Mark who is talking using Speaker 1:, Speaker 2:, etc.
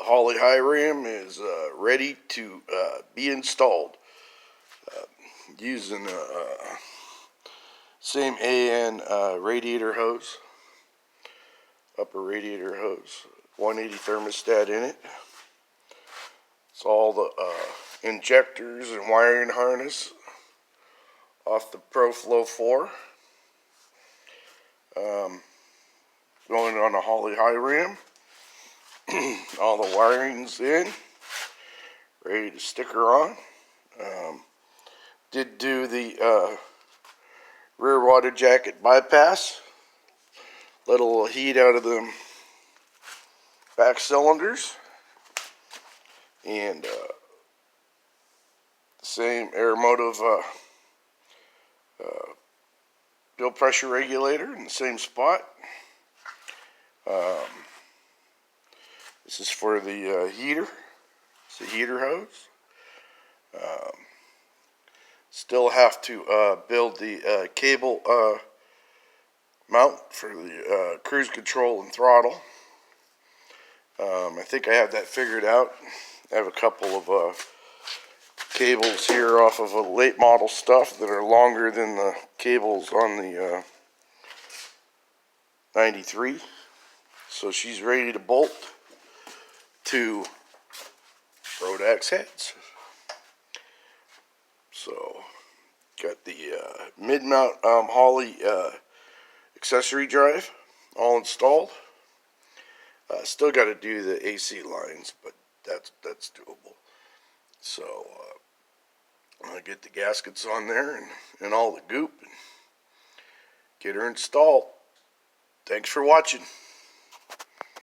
Speaker 1: Holley Hi-Ram is ready to be installed using same AN radiator hose, upper radiator hose, 180 thermostat in it. It's all the injectors and wiring harness off the Pro Flo 4. Going on a Holley Hi-Ram. All the wiring's in, ready to stick her on. Did do the rear water jacket bypass. Let a little heat out of them back cylinders. And the same aeromotive fuel pressure regulator in the same spot. This is for the heater. It's a heater hose. Still have to build the cable mount for the cruise control and throttle. I think I have that figured out. I have a couple of cables here off of a late model stuff that are longer than the cables on the 93. So she's ready to bolt to Rodax heads. So got the mid-mount Holley accessory drive all installed. Still got to do the AC lines, but that's doable. So I'll get the gaskets on there and all the goop and get her installed. Thanks for watching.